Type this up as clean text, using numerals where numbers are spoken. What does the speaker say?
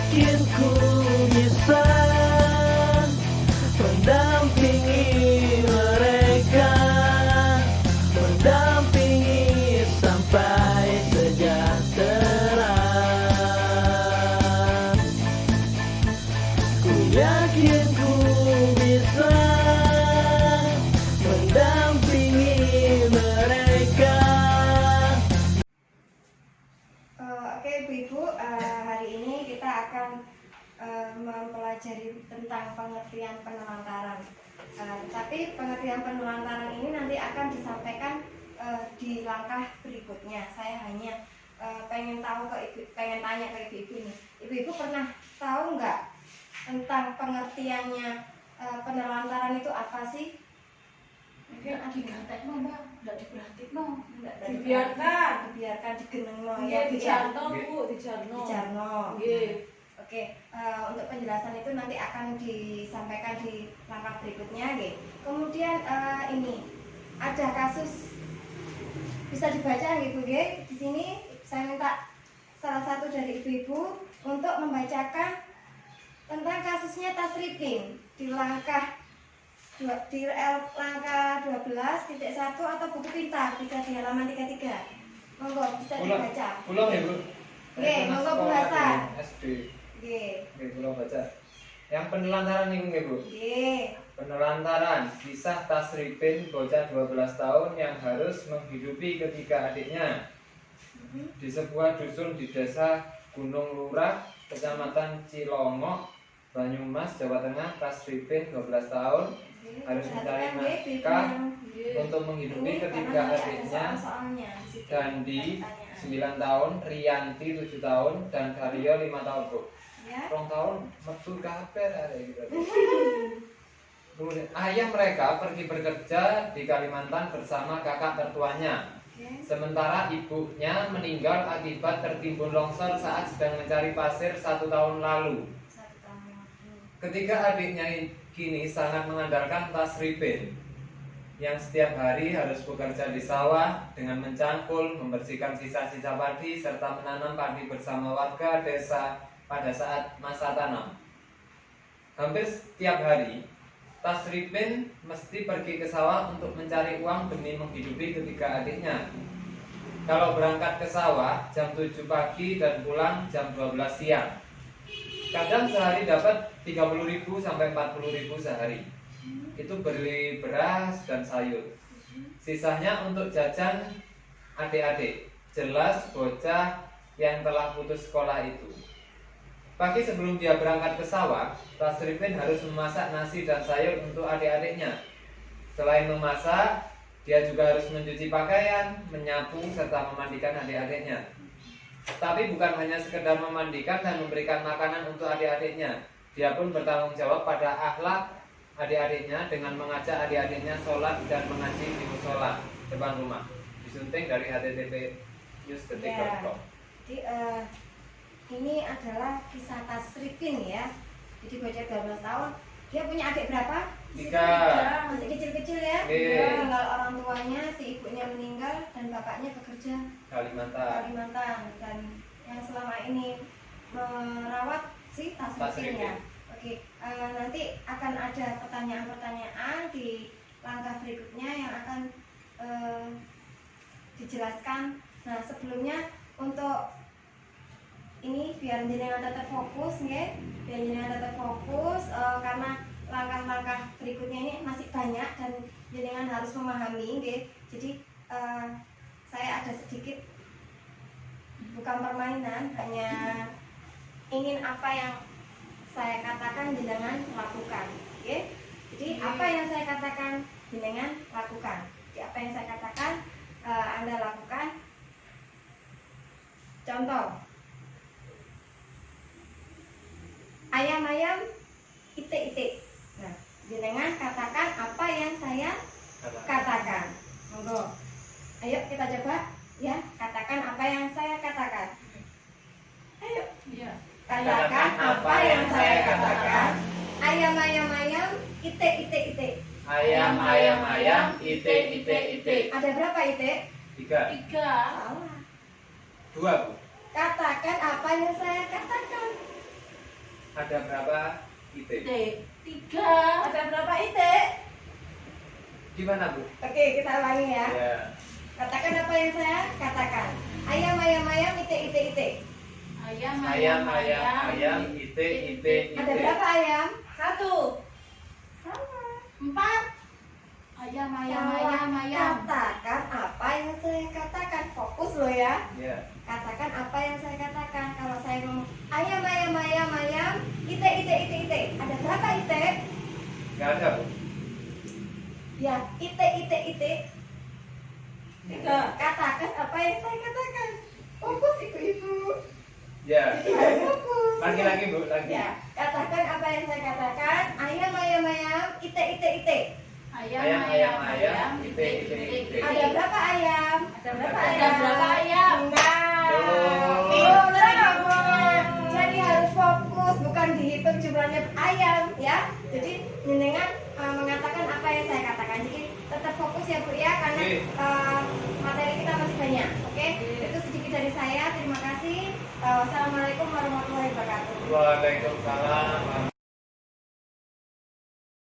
yakin ku bisa mendampingi mereka, mendampingi sampai sejahtera. Ku yakin ku bisa mendampingi mereka. Oke Ibu-Ibu, hari ini kita akan mempelajari tentang pengertian penelantaran. Tetapi pengertian penelantaran ini nanti akan disampaikan di langkah berikutnya. Saya hanya pengen tanya ke Ibu-Ibu nih. Ibu-Ibu pernah tahu nggak tentang pengertiannya penelantaran itu apa sih? Mungkin digantekno Mbak, nggak diperhatikno, Dibiarkan digenengno ya, dijarno Bu, dijarno. Oke, untuk penjelasan itu nanti akan disampaikan di langkah berikutnya, nggih. Kemudian ini ada kasus bisa dibaca nggih Bu, nggih. Di sini saya minta salah satu dari ibu-ibu untuk membacakan tentang kasusnya Tasripin di langkah 12.1 atau buku pintar, bisa di halaman 33. Monggo bisa dibaca. Pulang ya Bu. Nggih, monggo Bu Hasan. SD. Nggih. Oke, pulang baca. Yang penelantaran ini nggih Bu. Nggih. Penelantaran kisah Tasripin, bocah 12 tahun yang harus menghidupi ketiga adiknya di sebuah dusun di desa Gunung Lurah, Kecamatan Cilongok, Banyumas, Jawa Tengah. Tasripin 12 tahun harus mencari nafkah untuk menghidupi ketiga adiknya, Dandi 9 tahun, Rianti 7 tahun, dan Karyo 5 tahun Bu. Ya. 2 tahun metu kabeh gitu. Kemudian ayah mereka pergi bekerja di Kalimantan bersama kakak tertuanya. Sementara ibunya meninggal akibat tertimbun longsor saat sedang mencari pasir 1 tahun lalu. Ketiga adiknya kini sangat mengandalkan Tasripin yang setiap hari harus bekerja di sawah dengan mencangkul, membersihkan sisa-sisa padi, serta menanam padi bersama warga desa pada saat masa tanam. Hampir setiap hari, Tasripin mesti pergi ke sawah untuk mencari uang demi menghidupi ketiga adiknya. Kalau berangkat ke sawah jam 7 pagi dan pulang jam 12 siang. Kadang sehari dapat 30.000 sampai 40.000 sehari. Itu beli beras dan sayur. Sisanya untuk jajan adik-adik. Jelas bocah yang telah putus sekolah itu. Pagi sebelum dia berangkat ke sawah, Tasripin harus memasak nasi dan sayur untuk adik-adiknya. Selain memasak, dia juga harus mencuci pakaian, menyapu, serta memandikan adik-adiknya. Tapi bukan hanya sekedar memandikan dan memberikan makanan untuk adik-adiknya. Dia pun bertanggung jawab pada akhlak adik-adiknya dengan mengajak adik-adiknya sholat dan mengaji di musola depan rumah. Disunting dari http://news.com. Jadi ini adalah kisah Tasripin ya. Jadi bocah 12 tahun. Dia punya adik berapa? 3. Masih kecil-kecil ya. Tinggal orang tuanya, si ibunya meninggal dan bapaknya bekerja Kalimantan, dan yang selama ini merawat si Tasripin ya. Oke, nanti akan ada pertanyaan-pertanyaan di langkah berikutnya yang akan dijelaskan. Nah, sebelumnya untuk ini biar jenengan tetap fokus ya, karena langkah-langkah berikutnya ini masih banyak dan jenengan harus memahami ya. Jadi saya ada sedikit, bukan permainan, hanya ingin apa yang saya katakan jenengan lakukan ya. Jadi apa yang saya katakan jenengan lakukan. Jadi apa yang saya katakan Anda lakukan. Contoh, ayam-ayam itik-itik. Nah, jenengan katakan apa yang saya katakan. Monggo. Ayo kita coba ya, katakan apa yang saya katakan. Ayo. Iya. Katakan apa yang saya katakan. Ayam-ayam itik-itik-itik. Ayam, itik. Ada berapa itik? 3. Salah. 2 Bu. Katakan apa yang saya katakan. ada berapa IT? Tiga. Ada berapa itik? Gimana Bu? Oke, kita ulangi ya. Ya. Katakan apa yang saya katakan. Ayam, ayam, ayam, itik, itik, itik. Ayam, Ayam, IT. Ada berapa ayam? 1. Salah. 4. Ayam. Katakan apa yang saya katakan. Fokus lo ya. Ya. Katakan apa yang saya katakan. Kalau saya ngomong ayam, ayam, ayam, ayam, itik, itik, itik, itik. Ada berapa itik? Nggak ada Bu. Ya, itik, itik, itik. Katakan apa yang saya katakan. Fokus ibu-ibu. Ya. Jadi harus fokus. Lagi Bu, lagi. Ya, katakan apa yang saya katakan. Ayam, ayam, ayam, itik, itik, itik. Ayam, IT. Ada berapa ayam? Ada berapa Ada ayam? berapa ayam? Nah, Tuh. pintar. Jadi harus fokus, bukan dihitung jumlahnya ayam, ya. Jadi jenengan mengatakan apa yang saya katakan. Jadi tetap fokus ya Bu ya, karena Oke. materi kita masih banyak. Oke, itu sedikit dari saya. Terima kasih. Wassalamualaikum warahmatullahi wabarakatuh. Waalaikumsalam.